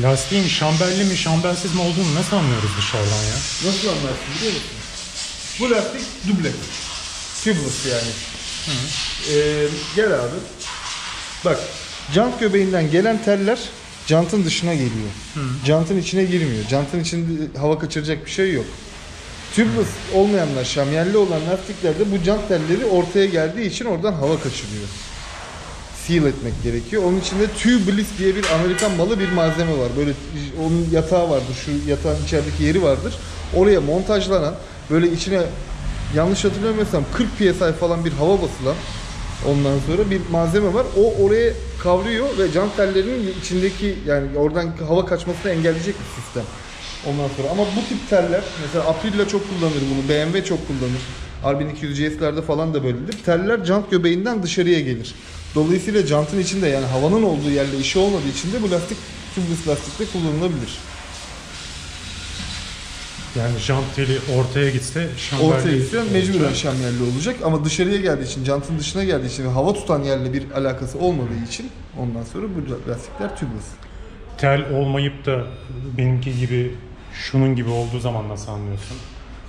Lastiğin şamberli mi şambersiz mi olduğunu nasıl anlıyoruz dışarıdan ya? Nasıl anlarsın biliyor musun? Bu lastik duble. Tubeless yani. Gel abi. Bak, jant göbeğinden gelen teller jantın dışına geliyor. Jantın içine girmiyor. Jantın içinde hava kaçıracak bir şey yok. Tubeless olmayanlar, şamyelli olan lastiklerde bu jant telleri ortaya geldiği için oradan hava kaçırıyor. Seal etmek gerekiyor. Onun içinde Tubeless diye bir Amerikan malı bir malzeme var. Böyle onun yatağı vardır. Şu yatağın içerideki yeri vardır. Oraya montajlanan, böyle içine yanlış hatırlamıyorsam 40 psi falan bir hava basılan ondan sonra bir malzeme var. O oraya kavruyor ve jant tellerinin içindeki, yani oradan hava kaçmasını engelleyecek bir sistem. Ondan sonra ama bu tip teller mesela Aprilia çok kullanır bunu. BMW çok kullanır. R1200 GS'lerde falan da böyledir. Teller jant göbeğinden dışarıya gelir. Dolayısıyla jantın içinde, yani havanın olduğu yerle işi olmadığı için de bu lastik tubeless lastikte kullanılabilir. Yani jant teli ortaya gitse şamberli Ortaya gitse olacak. mecburen şamyelli olacak ama dışarıya geldiği için, jantın dışına geldiği için ve hava tutan yerle bir alakası olmadığı için ondan sonra bu lastikler tubeless. Tel olmayıp da benimki gibi şunun gibi olduğu zaman nasıl anlıyorsun?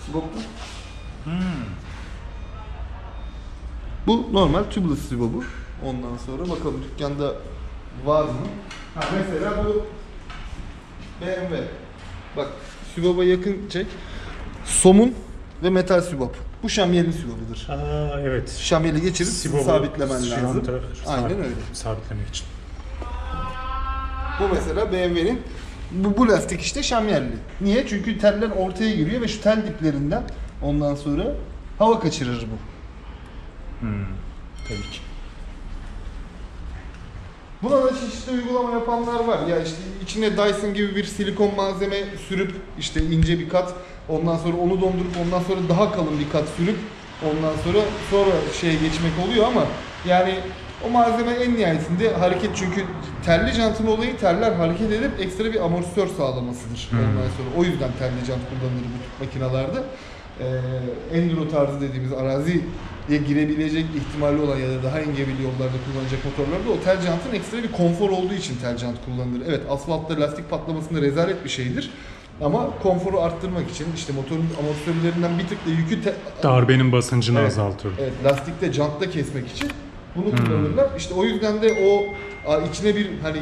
Sibop'ta. Bu normal tubeless sibobu. Ondan sonra bakalım dükkanda var mı? Ha, mesela bu BMW. Bak, siboba yakın çek. Somun ve metal sibop. Bu şamyelli sibobudur. Aa, evet. Şamyeli geçirip Sibobu sabitlemen lazım. Aynen öyle. Sabitlemek için. Bu mesela BMW'nin bu lastik işte şamyelli. Niye? Çünkü teller ortaya giriyor ve şu tel diplerinden ondan sonra hava kaçırır bu. Tabii ki. Buna da çeşitli uygulama yapanlar var. Ya işte içine Dyson gibi bir silikon malzeme sürüp işte ince bir kat, ondan sonra onu dondurup ondan sonra daha kalın bir kat sürüp ondan sonra şeye geçmek oluyor ama yani o malzeme en nihayetinde hareket, çünkü telli jantın olayı teller hareket edip ekstra bir amortisör sağlamasıdır. Ondan sonra o yüzden telli jant kullanılır bu tip makinalarda. Enduro tarzı dediğimiz araziye girebilecek ihtimali olan ya da daha engebeli yollarda kullanacak motorlarda o tel jantın ekstra bir konfor olduğu için tel jant kullanılır. Evet, asfaltta lastik patlamasında rezalet bir şeydir. Ama konforu arttırmak için işte motorun amortisörlerinden bir tık da yükü darbenin basıncını evet, azaltır. Evet, lastikte, jantta kesmek için bunu kullanırlar. İşte o yüzden de o içine bir hani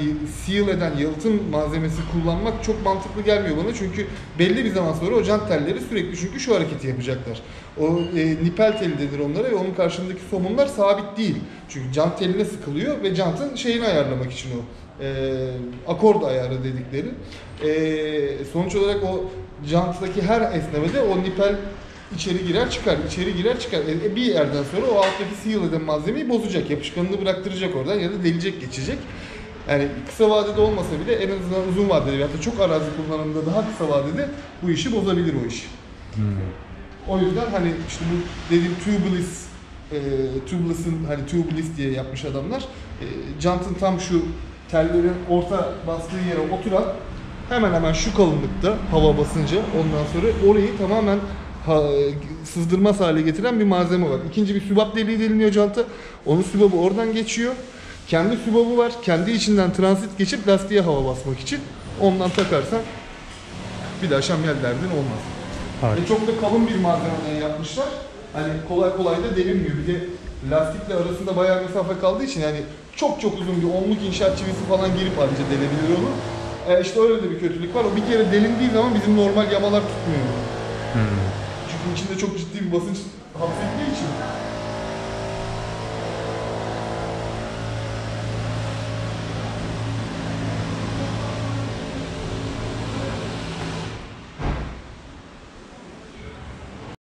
seal eden yalıtım malzemesi kullanmak çok mantıklı gelmiyor bana. Çünkü belli bir zaman sonra o jant telleri sürekli çünkü şu hareketi yapacaklar. O nipel teli denir onlara ve onun karşısındaki somunlar sabit değil. Çünkü jant teline sıkılıyor ve jantın şeyini ayarlamak için o. Akord ayarı dedikleri. Sonuç olarak o janttaki her esnemede o nipel içeri girer çıkar, içeri girer çıkar. Bir yerden sonra o alttaki seal eden malzemeyi bozacak, yapışkanını bıraktıracak oradan ya da delecek, geçecek. Yani kısa vadede olmasa bile en azından uzun vadede ya da çok arazi kullanımında daha kısa vadede bu işi bozabilir o iş. O yüzden hani işte bu dediğim tubeless'ın hani tubeless diye yapmış adamlar. Jantın tam şu tellerin orta bastığı yere oturan hemen hemen şu kalınlıkta hava basınca ondan sonra orayı tamamen sızdırmaz hale getiren bir malzeme var. İkinci bir sübap deliği deliniyor janta. Onun sübabı oradan geçiyor. Kendi sübabı var. Kendi içinden transit geçip lastiğe hava basmak için. Ondan takarsan bir daha şamyel derdin olmaz. Ve çok da kalın bir malzemeden yapmışlar. Hani kolay kolay da delinmiyor. Bir de lastikle arasında bayağı mesafe kaldığı için yani çok uzun bir onluk inşaat çivisi falan girip ayrıca delebilir onu. İşte öyle de bir kötülük var. O bir kere delindiği zaman bizim normal yamalar tutmuyor. Çünkü içinde çok ciddi bir basınç hapsettiği için